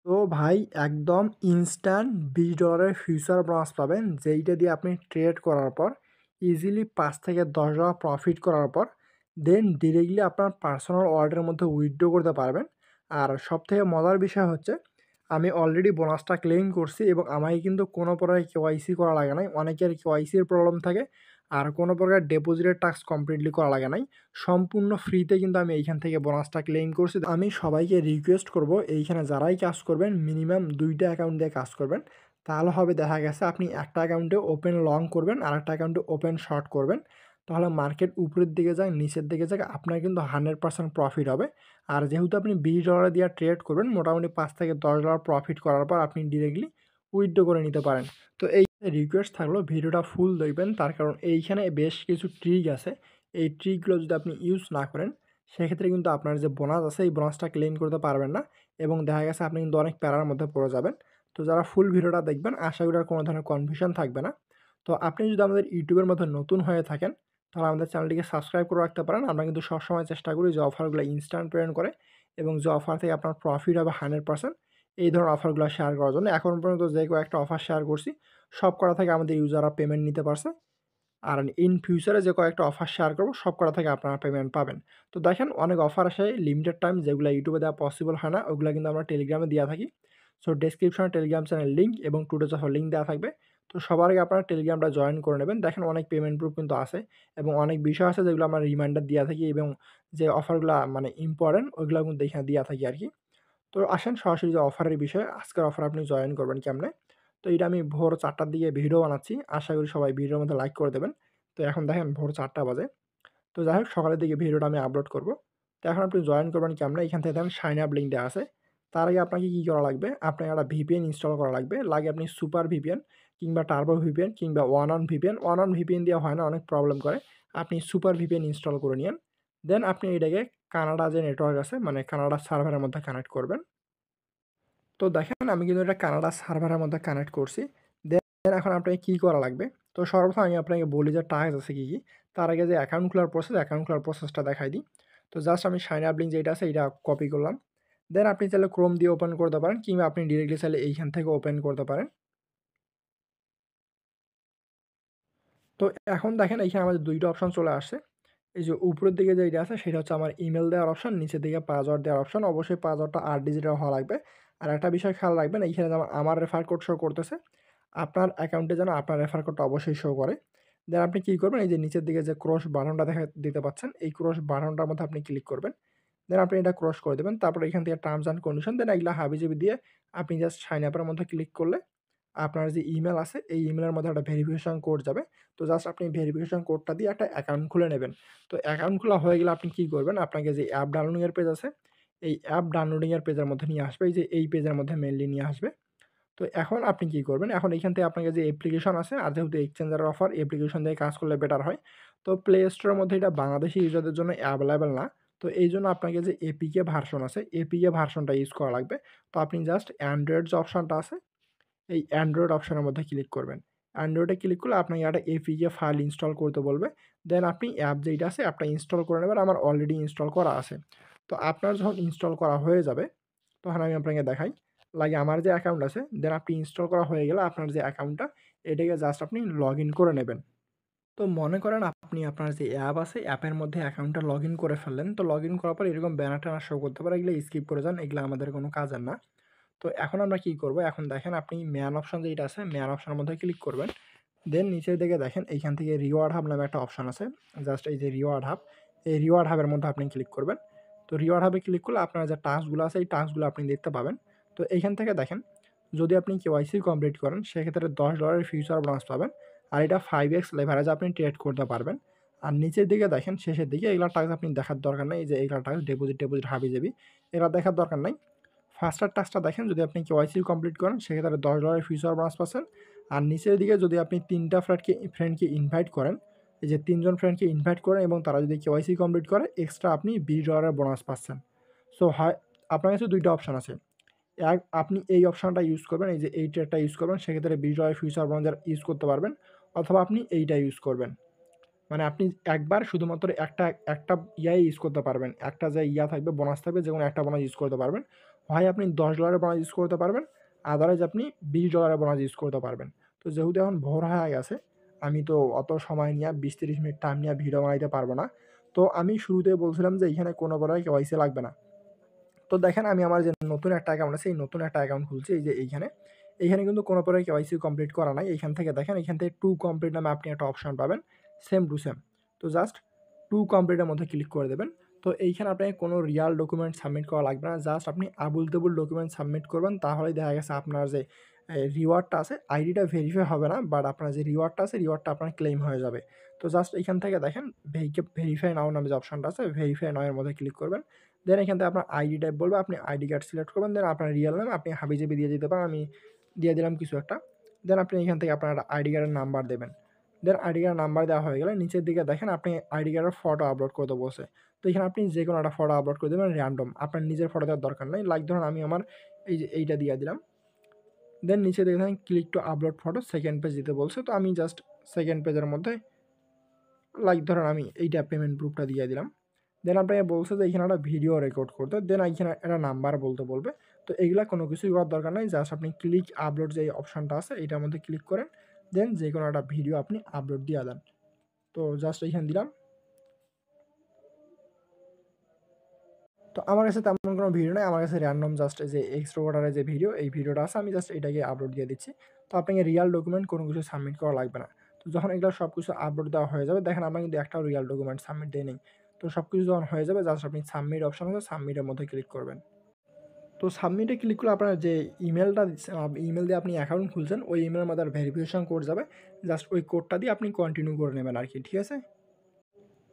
তো ভাই একদম ইনস্ট্যান্ট $20 ফিউচার বোনাস পাবেন, যেইটা দিয়ে আপনি ট্রেড করার পর ইজিলি $5 থেকে $10 প্রফিট করার পর দেন ডিরেক্টলি আপনার পার্সোনাল ওয়ালেটের মধ্যে উইথড্র করতে পারবেন। আর সবথেকে মজার বিষয় হচ্ছে আমি অলরেডি বোনাসটা ক্লেইম করছি এবং আমাকে কিন্তু কোনো প্রকার কেওয়াইসি করা লাগে নাই। অনেকের কেওয়াইসির প্রবলেম থাকে আর কোনো প্রকার ডিপোজিটের টাস্ক কমপ্লিটলি করা লাগে নাই। সম্পূর্ণ ফ্রিতে কিন্তু আমি এইখান থেকে বোনাসটা ক্লেইম করছি। আমি সবাইকে রিকোয়েস্ট করব, এইখানে যারাই কাজ করবেন মিনিমাম 2টা অ্যাকাউন্ট দিয়ে কাজ করবেন। তাহলে হবে দেখা গেছে আপনি একটা অ্যাকাউন্টে ওপেন লং করবেন আর একটা অ্যাকাউন্টে ওপেন শর্ট করবেন। তাহলে মার্কেট উপরের দিকে যায় নিচের দিকে যায় আপনার কিন্তু 100% প্রফিট হবে। আর যেহেতু আপনি $20 দিয়ে ট্রেড করবেন, মোটামুটি $5 থেকে $10 প্রফিট করার পর আপনি ডিরেক্টলি উইথড্র করে নিতে পারেন। তো এই রিকোয়েস্ট থাকলো ভিডিওটা ফুল দেখবেন, তার কারণ এইখানে বেশ কিছু ট্রিক আছে। এই ট্রিকগুলো যদি আপনি ইউজ না করেন সেক্ষেত্রে কিন্তু আপনার যে বোনাস আছে এই বোনাসটা ক্লেম করতে পারবেন না এবং দেখা গেছে আপনি কিন্তু অনেক প্যারার মধ্যে পড়ে যাবেন। তো যারা ফুল ভিডিওটা দেখবেন আশা করি আর কোনো ধরনের কনফিউশন থাকবে না। তো আপনি যদি আমাদের ইউটিউবের মধ্যে নতুন হয়ে থাকেন তাহলে আমাদের চ্যানেলটিকে সাবস্ক্রাইব করে রাখতে পারেন। আমরা কিন্তু সবসময় চেষ্টা করি যে অফারগুলো ইনস্ট্যান্ট পেমেন্ট করে এবং যে অফার থেকে আপনার প্রফিট হবে 100%, এই ধরনের অফারগুলো শেয়ার করার জন্য। এখন পর্যন্ত যে কয়েকটা অফার শেয়ার করছি সব কটা থেকে আমাদের ইউজাররা পেমেন্ট নিতে পারছে। আর ইন ফিউচারে যে কয়েকটা অফার শেয়ার করব সব কটা থেকে আপনারা পেমেন্ট পাবেন। তো দেখেন অনেক অফার আসে লিমিটেড টাইম, যেগুলো ইউটিউবে দেওয়া পসিবল হয় না, ওগুলো কিন্তু আমরা টেলিগ্রামে দেওয়া থাকি। সো ডেসক্রিপশনে টেলিগ্রাম চ্যানেল লিঙ্ক এবং টুডেজ অফার লিঙ্ক দেওয়া থাকবে। তো সবার আগে আপনারা টেলিগ্রামটা জয়েন করে নেবেন। দেখেন অনেক পেমেন্ট প্রুফ কিন্তু আছে এবং অনেক বিষয় আছে যেগুলো আমরা রিমাইন্ডার দেওয়া থাকি এবং যে অফারগুলো মানে ইম্পর্টেন্ট ওইগুলো কিন্তু এখানে দেওয়া থাকি আর কি। তো আসেন সরাসরি যে অফারের বিষয়ে, আজকের অফার আপনি জয়েন করবেন কেমনে। তো এটা আমি ভোর 4টার দিকে ভিডিও বানাচ্ছি, আশা করি সবাই ভিডিওর মধ্যে লাইক করে দেবেন। তো এখন দেখেন ভোর 4টা বাজে। তো যাই হোক সকালের দিকে ভিডিওটা আমি আপলোড করব। তো এখন আপনি জয়েন করবেন কেমনে, এখান থেকে দেখেন সাইন আপ লিঙ্ক দেওয়া আছে। তার আগে আপনাকে কী করা লাগবে, আপনার একটা ভিপিএন ইনস্টল করা লাগবে। লাগে আপনি সুপার ভিপিএন কিংবা টার্বো ভিপিএন কিংবা one on VPN. One on VPN দিয়ে হয় না, অনেক প্রবলেম করে। আপনি সুপার ভিপিএন ইনস্টল করে নিন। দেন আপনি এটাকে কানাডা যে নেটওয়ার্ক আছে মানে কানাডা সার্ভারের মধ্যে কানেক্ট করবেন। তো দেখেন আমি কিন্তু এটা কানাডা সার্ভারের মধ্যে কানেক্ট করছি। দেন এখন আপনাকে কী করা লাগবে, তো সর্বপ্রথম আমি আপনাকে বলি যে টাস্ক আছে কী কী। তার আগে যে অ্যাকাউন্ট খোলার প্রসেসটা দেখাই দিই। তো জাস্ট আমি সাইন আপ লিঙ্ক যেটা আছে এটা কপি করলাম। দেন আপনি চাইলে ক্রোম দিয়ে ওপেন করতে পারেন কিংবা আপনি ডিরেক্টলি চাইলে এইখান থেকে ওপেন করতে পারেন। তো এখন দেখেন এইখানে আমাদের 2টা অপশন চলে আসছে। এই যে উপরের দিকে যেইটা আছে সেটা হচ্ছে আমার ইমেল দেওয়ার অপশন, নিচের দিকে পাসওয়ার্ড দেওয়ার অপশন। অবশ্যই পাসওয়ার্ডটা 8 ডিজিটের হওয়া লাগবে। আর একটা বিষয় খেয়াল রাখবেন, এইখানে যেমন আমার রেফার কোড শো করতেছে, আপনার অ্যাকাউন্টে যেন আপনার রেফার কোডটা অবশ্যই শো করে। দেন আপনি কী করবেন, এই যে নিচের দিকে যে ক্রস বাটনটা দিতে পাচ্ছেন, এই ক্রস বাটনটার মধ্যে আপনি ক্লিক করবেন। দেন আপনি এটা ক্রস করে দেবেন। তারপরে এখান থেকে টার্মস অ্যান্ড কন্ডিশন, দেন এগুলা হাবিজাবি দিয়ে আপনি জাস্ট সাইন আপের মধ্যে ক্লিক করলে আপনার যে ইমেল আছে এই ইমেলের মধ্যে একটা ভেরিফিকেশন কোড যাবে। তো জাস্ট আপনি ভেরিফিকেশন কোডটা দিয়ে একটা অ্যাকাউন্ট খুলে নেবেন। তো অ্যাকাউন্ট খোলা হয়ে গেলে আপনি কী করবেন, আপনাকে যে অ্যাপ ডাউনলোডিং এর পেজ আছে এই অ্যাপ ডাউনলোডিং এর পেজের মধ্যে নিয়ে আসবে। এই যে এই পেজের মধ্যে মেইনলি নিয়ে আসবে। তো এখন আপনি কী করবেন, এখন এইখান থেকে আপনাকে যে অ্যাপ্লিকেশন আছে, আর যেহেতু এক্সচেঞ্জারের অফার অ্যাপ্লিকেশন দিয়ে কাজ করলে বেটার হয়। তো প্লে স্টোরের মধ্যে এটা বাংলাদেশি ইউজারদের জন্য অ্যাভেলেবেল না। তো এইজন্য আপনাকে যে এপিকে ভার্সন আছে এপিকে ভার্সনটা ইউজ করা লাগবে। তো আপনি জাস্ট অ্যান্ড্রয়েড যে অপশনটা আছে এই অ্যান্ড্রয়েড অপশনের মধ্যে ক্লিক করবেন। অ্যান্ড্রয়েডে ক্লিক করলে আপনাকে একটা এপিকে ফাইল ইনস্টল করতে বলবে। দেন আপনি অ্যাপ যেইটা আছে অ্যাপটা ইনস্টল করে নেবেন। আমার অলরেডি ইনস্টল করা আছে। তো আপনার যখন ইনস্টল করা হয়ে যাবে তখন আমি আপনাকে দেখাই। লাগে আমার যে অ্যাকাউন্ট আছে দেন আপনি ইনস্টল করা হয়ে গেলে আপনার যে অ্যাকাউন্টটা এটাকে জাস্ট আপনি লগইন করে নেবেন। তো মনে করেন আপনি আপনার যে অ্যাপ আছে অ্যাপের মধ্যে অ্যাকাউন্টটা লগইন করে ফেললেন। তো লগইন করার পর এরকম ব্যানার-ট্যানার শো করতে পারে, এগুলো স্কিপ করে যান, এগুলো আমাদের কোনো কাজের না। তো এখন আমরা কি করব, এখন দেখেন আপনি ম্যান অপশন যেটা আছে ম্যান অপশনের মধ্যে ক্লিক করবেন। দেন নিচের দিকে দেখেন এইখান থেকে রিওয়ার্ড হাব নামে একটা অপশন আছে। জাস্ট এই যে রিওয়ার্ড হাব, এই রিওয়ার্ড হাবের মধ্যে আপনি ক্লিক করবেন। তো রিওয়ার্ড হাবে ক্লিক করলে আপনার যে টাস্কগুলো আছে এই টাস্কগুলো আপনি দেখতে পাবেন। তো এইখান থেকে দেখেন যদি আপনি কেওয়াইসি কমপ্লিট করেন সেক্ষেত্রে $10 ফিউচার বোনাস পাবেন। আর এটা 5x লেভারেজে আপনি ট্রেড করতে পারবেন। আর নিচের দিকে দেখেন শেষের দিকে এগুলা টাস্ক আপনি দেখার দরকার নাই। এই যে এগুলা টাস্ক ডিপোজিট হাবিজাবি এগুলা দেখার দরকার নাই। ফার্স্টের টাস্কটা দেখেন, যদি আপনি কেওয়াইসি কমপ্লিট করেন সেক্ষেত্রে $10 ফিউচার বোনাস পাচ্ছেন। আর নিচের দিকে যদি আপনি 3টা ফ্রেন্ডকে ইনভাইট করেন, এই যে 3 জন ফ্রেন্ডকে ইনভাইট করেন এবং তারা যদি কেওয়াইসি কমপ্লিট করে এক্সট্রা আপনি $20 বোনাস পাচ্ছেন। সো হয় আপনার কাছে 2টা অপশন আছে। আপনি এই অপশনটা ইউজ করবেন, এই যে এই ট্রেডটা ইউজ করবেন সেক্ষেত্রে $20 ফিউচার বোনাস ইউজ করতে পারবেন, অথবা আপনি এইটা ইউজ করবেন। মানে আপনি একবার শুধুমাত্র একটা ইউজ করতে পারবেন। একটা যে থাকবে বোনাস থাকবে যেকোনো একটা বোনাস ইউজ করতে পারবেন। হয় আপনি $10 বোনাস ইউজ করতে পারবেন, আদারওয়াইজ আপনি $20 বোনাস ইউজ করতে পারবেন। তো যেহেতু এখন ভোর হয়ে গেছে, আমি তো অত সময় নিয়ে 20-30 মিনিট টাইম নিয়ে ভিডিও বানাইতে পারবো না। তো আমি শুরুতেই বলছিলাম যে এইখানে কোনো প্রকার কেওয়াইসি লাগবে না। তো দেখেন আমি আমার যে নতুন একটা অ্যাকাউন্ট আছে, এই নতুন একটা অ্যাকাউন্ট খুলছি এই যে এইখানে। এইখানে কিন্তু কোনো প্রকার কেওয়াইসি কমপ্লিট করা নাই। এইখান থেকে দেখেন, এইখান থেকে টু কমপ্লিট নামে আপনি একটা অপশন পাবেন, সেম টু সেম। তো জাস্ট টু কমপ্লিটের মধ্যে ক্লিক করে দেবেন। তো এইখানে আপনাকে কোনো রিয়াল ডকুমেন্ট সাবমিট করা লাগবে না, জাস্ট আপনি আবুল তাবুল ডকুমেন্ট সাবমিট করবেন, তাহলেই দেখা গেছে আপনার যে রিওয়ার্ডটা আছে, আইডিটা ভেরিফাই হবে না, বাট আপনার যে রিওয়ার্ডটা আছে, রিওয়ার্ডটা আপনার ক্লেম হয়ে যাবে। তো জাস্ট এইখান থেকে দেখেন ভেরিফাই নাও নামে যে অপশনটা আছে, ভেরিফাই নাও এর মধ্যে ক্লিক করবেন। দেন এখান থেকে আপনার আইডি টাইপ বলবে, আপনি আইডি কার্ড সিলেক্ট করবেন। দেন আপনার রিয়েল নেম আপনি হাবিজাবি দিয়ে দিতে পারেন, আমি দিয়ে দিলাম কিছু একটা। দেন আপনি এখান থেকে আপনার আইডি কার্ডের নাম্বার দেবেন। দেন আইডি কার্ডের নাম্বার দেওয়া হয়ে গেলে নিচের দিকে দেখেন আপনি আইডি কার্ডের ফটো আপলোড করতে বসে। তো এখানে আপনি যে কোনো একটা ফটো আপলোড করে দেবেন র্যান্ডম, আপনার নিজের ফটো দেওয়ার দরকার নেই। লাইক ধরুন আমি আমার এই যে এইটা দিয়ে দিলাম। দেন নিচে দেখেন click to upload photo, second page দিতে বলছে। তো আমি জাস্ট সেকেন্ড পেজের মধ্যে লাইক ধরুন আমি এইটা পেমেন্ট প্রুফটা দিয়ে দিলাম। দেন আপনাকে বলছে যে এখানে একটা ভিডিও রেকর্ড করতে, দেন এখানে একটা নাম্বার বলতে বলবে। তো এইগুলা কোনো কিছুই করার দরকার নাই, জাস্ট আপনি ক্লিক আপলোড যে অপশানটা আছে এইটার মধ্যে ক্লিক করেন। দেন যে কোনো একটা ভিডিও আপনি আপলোড দিয়ে দেন। তো জাস্ট এইখানে দিলাম। তো আমার কাছে তেমন কোনো ভিডিও নেই, আমার কাছে র্যান্ডম জাস্ট যে এক্সট্রোভার্টারের যে ভিডিও, এই ভিডিওটা আছে, আমি জাস্ট এটাকে আপলোড দিয়ে দিচ্ছি। তো আপনাকে রিয়াল ডকুমেন্ট কোনো কিছু সাবমিট করা লাগবে না। তো যখন এগুলো সব কিছু আপলোড দেওয়া হয়ে যাবে, দেখেন আমরা কিন্তু একটাও রিয়াল ডকুমেন্ট সাবমিট দেই নেই। তো সব কিছু যখন হয়ে যাবে, জাস্ট আপনি সাবমিট অপশন আছে, সাবমিটের মধ্যে ক্লিক করবেন। তো সাবমিটে ক্লিক করলে আপনার যে ইমেলটা ইমেল দিয়ে আপনি অ্যাকাউন্ট খুলছেন, ওই ইমেলের মধ্যে ভেরিফিকেশন কোড যাবে, জাস্ট ওই কোডটা দিয়ে আপনি কন্টিনিউ করে নেবেন আর কি, ঠিক আছে?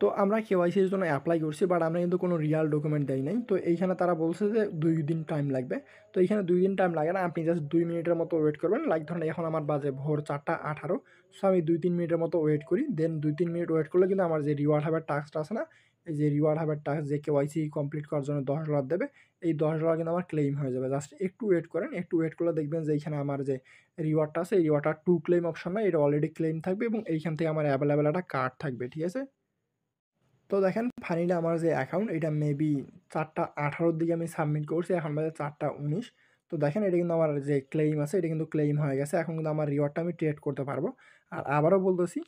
তো আমরা কেওয়াইসির জন্য অ্যাপ্লাই করছি, বাট আমরা কিন্তু কোনো রিয়াল ডকুমেন্ট দেই নাই। তো এইখানে তারা বলছে যে 2 দিন টাইম লাগবে। তো এইখানে 2 দিন টাইম লাগে না, আপনি জাস্ট 2 মিনিটের মতো ওয়েট করবেন। লাইক ধরেন এখন আমার বাজে ভোর 4:18। সো আমি 2-3 মিনিটের মতো ওয়েট করি। দেন 2-3 মিনিট ওয়েট করলে কিন্তু আমার যে রিওয়ার্ড হাবের টাস্কটা আছে না, এই যে রিওয়ার্ড হাবের টাস্ক যে কেওয়াইসি কমপ্লিট করার জন্য $10 দেবে, এই $10 কিন্তু আমার ক্লেইম হয়ে যাবে। জাস্ট একটু ওয়েট করেন, একটু ওয়েট করলে দেখবেন যে এইখানে আমার যে রিওয়ার্ডটা আছে, এই রিওয়ার্ডটা টু ক্লেম অপশন না, এটা অলরেডি ক্লেম থাকবে এবং এইখান থেকে আমার অ্যাভেলেবেল একটা কার্ড থাকবে, ঠিক আছে? তো দেখেন ফাইনালি আমার যে অ্যাকাউন্ট এটা মেবি 4:18 দিকে আমি সাবমিট করছি, এখন বাজে 4:19। তো দেখেন এটা কিন্তু আমার যে ক্লেইম আছে, এটা কিন্তু ক্লেইম হয়ে গেছে। এখন কিন্তু আমার রিওয়ার্ডটা আমি ট্রেড করতে পারবো। আর আবারও বলতেছি,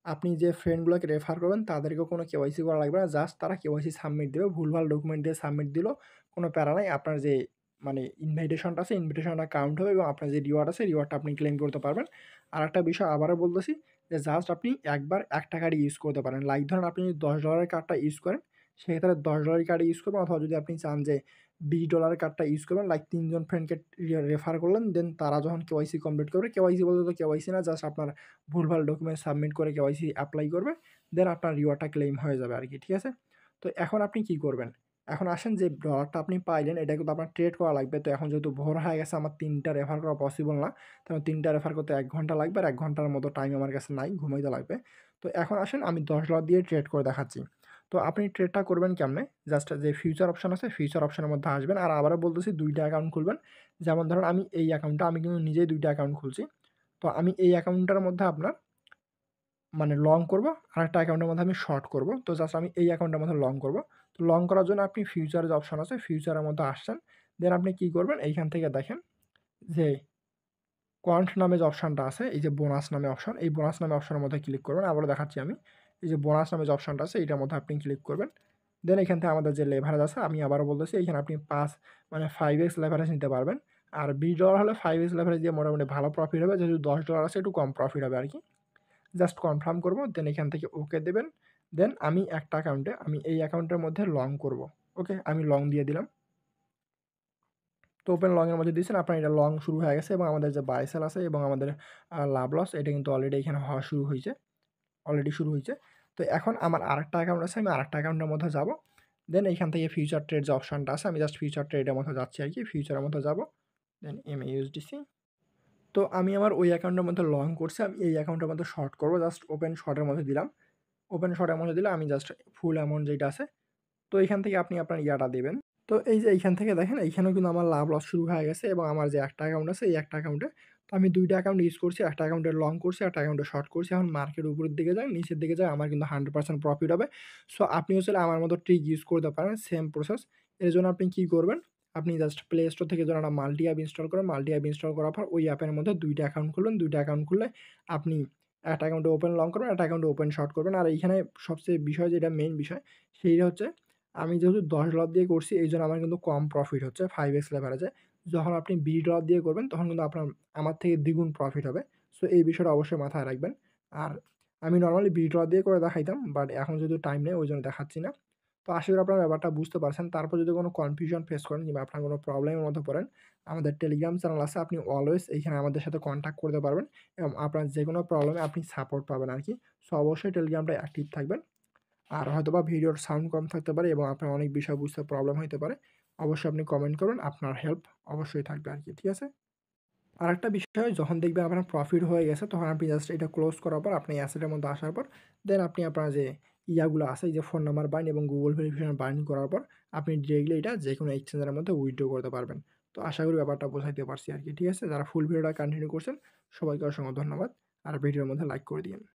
আপনি যে ফ্রেন্ডগুলোকে রেফার করবেন তাদেরকেও কোনো কেওয়াইসি করা লাগবে না, জাস্ট তারা কেওয়াইসি সাবমিট দেবে। ভুলভাল ডকুমেন্ট দিয়ে সাবমিট দিলেও কোনো প্যারা নাই। আপনার যে মানে ইনভাইটেশনটা আছে, ইনভিটেশনটা কাউন্ট হবে এবং আপনার যে রিওয়ার্ড আছে, রিওয়ার্ডটা আপনি ক্লেম করতে পারবেন। আর একটা বিষয় আবারও বলতেছি যে জাস্ট আপনি একবার একটা কার্ড ইউজ করতে পারেন। লাইক ধরেন আপনি যদি $10 কার্ডটা ইউজ করেন, সেক্ষেত্রে $10 কার্ড ইউজ করবেন, অথবা যদি আপনি চান যে $20 কার্ডটা ইউজ করবেন, লাইক ৩ জন ফ্রেন্ডকে রেফার করলেন, দেন তারা যখন কেওয়াইসি কমপ্লিট করবে, কেওয়াইসি বলতে তো কেওয়াইসি না, জাস্ট আপনার ভুলভাল ডকুমেন্ট সাবমিট করে কেওয়াইসি অ্যাপ্লাই করবে, দেন আপনার রিওয়ার্ডটা ক্লেইম হয়ে যাবে আর কি, ঠিক আছে? তো এখন আপনি কি করবেন? এখন আসেন যে ডলারটা আপনি পাইলেন, এটা কিন্তু আপনার ট্রেড করা লাগবে। তো এখন যেহেতু ভোর হয়ে গেছে, আমার ৩টা রেফার করা পসিবল না। কারণ ৩টা রেফার করতে ১ ঘন্টা লাগবে, আর ১ ঘন্টার মতো টাইম আমার কাছে নাই, ঘুমাইতে লাগবে। তো এখন আসেন আমি $10 দিয়ে ট্রেড করে দেখাচ্ছি। তো আপনি ট্রেডটা করবেন কেমনে? জাস্ট যে ফিউচার অপশন আছে, ফিউচার অপশনের মধ্যে আসবেন। আর আবারও বলতেছি ২ টা অ্যাকাউন্ট খুলবেন। যেমন ধরেন আমি এই অ্যাকাউন্টটা আমি কিন্তু নিজেই ২ টা অ্যাকাউন্ট খুলছি। তো আমি এই অ্যাকাউন্টটার মধ্যে আপনার মানে লং করব, আরেকটা অ্যাকাউন্টের মধ্যে আমি শর্ট করব। তো জাস্ট আমি এই অ্যাকাউন্টের মধ্যে লং করব। তো লং করার জন্য আপনি ফিউচার যে অপশন আছে, ফিউচারের মধ্যে আসছেন। দেন আপনি কি করবেন? এইখান থেকে দেখেন যে কোয়ান্ট নামে যে অপশনটা আছে, এই যে বোনাস নামে অপশন, এই বোনাস নামে অপশনের মধ্যে ক্লিক করবেন। আবারও দেখাচ্ছি আমি। এই যে বোনাস নামে যে অপশনটা আছে, এটার মধ্যে আপনি ক্লিক করবেন। দেন এখান থেকে আমাদের যে লেভারেজ আছে, আমি আবারও বলতেছি, এখানে আপনি 5x লেভারেজ নিতে পারবেন। আর $20 হলে 5x লেভারেজ দিয়ে মোটামুটি ভালো প্রফিট হবে। যেহেতু $10 আছে, একটু কম প্রফিট হবে আরকি। জাস্ট কনফার্ম করব, দেন এখান থেকে ওকে দেবেন। দেন আমি একটা অ্যাকাউন্টে, আমি এই অ্যাকাউন্টের মধ্যে লং করব। ওকে, আমি লং দিয়ে দিলাম। তো ওপেন লং এর মধ্যে দিয়েছেন, আপনার এটা লং শুরু হয়ে গেছে এবং আমাদের যে বাই সেল আছে এবং আমাদের লাভ লস, এটা কিন্তু অলরেডি এখানে হওয়া শুরু হয়েছে, অলরেডি শুরু হয়েছে। তো এখন আমার আরেকটা অ্যাকাউন্ট আছে, আমি আরেকটা অ্যাকাউন্টের মধ্যে যাব। দেন এইখান থেকে ফিউচার ট্রেড যে অপশনটা আছে, আমি জাস্ট ফিউচার ট্রেডের মধ্যে যাচ্ছি আর কি, ফিউচারের মধ্যে যাব। দেন MAUSDC। তো আমি আমার ওই অ্যাকাউন্টের মধ্যে লং করছি, আমি এই অ্যাকাউন্টের মধ্যে শর্ট করব, জাস্ট ওপেন শর্টের মধ্যে দিলাম। ওপেন শর্টের মধ্যে দিলে আমি জাস্ট ফুল অ্যামাউন্ট যেটা আছে, তো এখান থেকে আপনি আপনার ইয়াটা দেবেন। তো এই যে এইখান থেকে দেখেন, এইখানেও কিন্তু আমার লাভ লস শুরু হয়ে গেছে এবং আমার যে একটা অ্যাকাউন্ট আছে, এই একটা অ্যাকাউন্টে তো আমি 2টা অ্যাকাউন্ট ইউজ করছি। একটা অ্যাকাউন্টে লং করছি, একটা অ্যাকাউন্টে শর্ট করছি। এখন মার্কেট উপরের দিকে যায়, নিচের দিকে যায়, আমার কিন্তু 100% প্রফিট হবে। সো আপনিও চাইলে আমার মতো ট্রিক ইউজ করতে পারেন, সেম প্রসেস। এর জন্য আপনি কি করবেন? আপনি জাস্ট প্লে স্টোর থেকে যখন একটা মাল্টি অ্যাপ ইনস্টল করেন, মাল্টি অ্যাপ ইনস্টল করার পর ওই অ্যাপের মধ্যে ২ টা অ্যাকাউন্ট খুলবেন। ২ টা অ্যাকাউন্ট খুললে আপনি একটা অ্যাকাউন্টে ওপেন লং করবেন, একটা অ্যাকাউন্টে ওপেন শর্ট করবেন। আর এইখানে সবচেয়ে বিষয় যেটা মেইন বিষয় সেইটা হচ্ছে আমি যেহেতু $10 দিয়ে করছি এইজন্য আমার কিন্তু কম প্রফিট হচ্ছে 5x লেভারেজে। যখন আপনি $20 দিয়ে করবেন তখন কিন্তু আপনার আমার থেকে দ্বিগুণ প্রফিট হবে। সো এই বিষয়টা অবশ্যই মাথায় রাখবেন। আর আমি নরমালি $20 দিয়ে করে দেখাইতাম, বাট এখন যেহেতু টাইম নেই ওইজন্য দেখাচ্ছি না। তো আশা করি আপনারা ব্যাপারটা বুঝতে পারছেন। তারপর যদি কোনো কনফিউশন ফেস করেন কিংবা আপনার কোনো প্রবলেমের মধ্যে পড়েন, আমাদের টেলিগ্রাম চ্যানেল আছে। আপনি অলওয়েজ এইখানে আমাদের সাথে কনট্যাক্ট করতে পারবেন এবং আপনার যেকোনো প্রবলেমে আপনি সাপোর্ট পাবেন আরকি। সো অবশ্যই টেলিগ্রামটায় অ্যাক্টিভ থাকবেন। আর হয়তোবা ভিডিওর সাউন্ড কম থাকতে পারে এবং আপনার অনেক বিষয় বুঝতে প্রবলেম হইতে পারে। অবশ্যই আপনি কমেন্ট করুন। আপনার হেল্প অবশ্যই থাকবে আরকি। ঠিক আছে? আরেকটা বিষয় যখন দেখবেন আপনার প্রফিট হয়ে গেছে তখন আপনি জাস্ট এটা ক্লোজ করার পর আপনি অ্যাসেটের মধ্যে আসার পর দেন আপনি আপনার যে ইয়াগুলো আছে এই যে ফোন নাম্বার বাইন্ড এবং গুগল ভেরিফিকেশন বাইন্ড করার পর আপনি ডিরেক্টলি এটা যেকোনো এক্সচেঞ্জের মধ্যে উইথড্র করতে পারবেন। তো আশা করি ব্যাপারটা বোঝাইতে পারছি আরকি। ঠিক আছে? যারা ফুল ভিডিওটা কন্টিনিউ করছেন সবাইকে অসংখ্য ধন্যবাদ। আর ভিডিওর মধ্যে লাইক করে দিয়েন।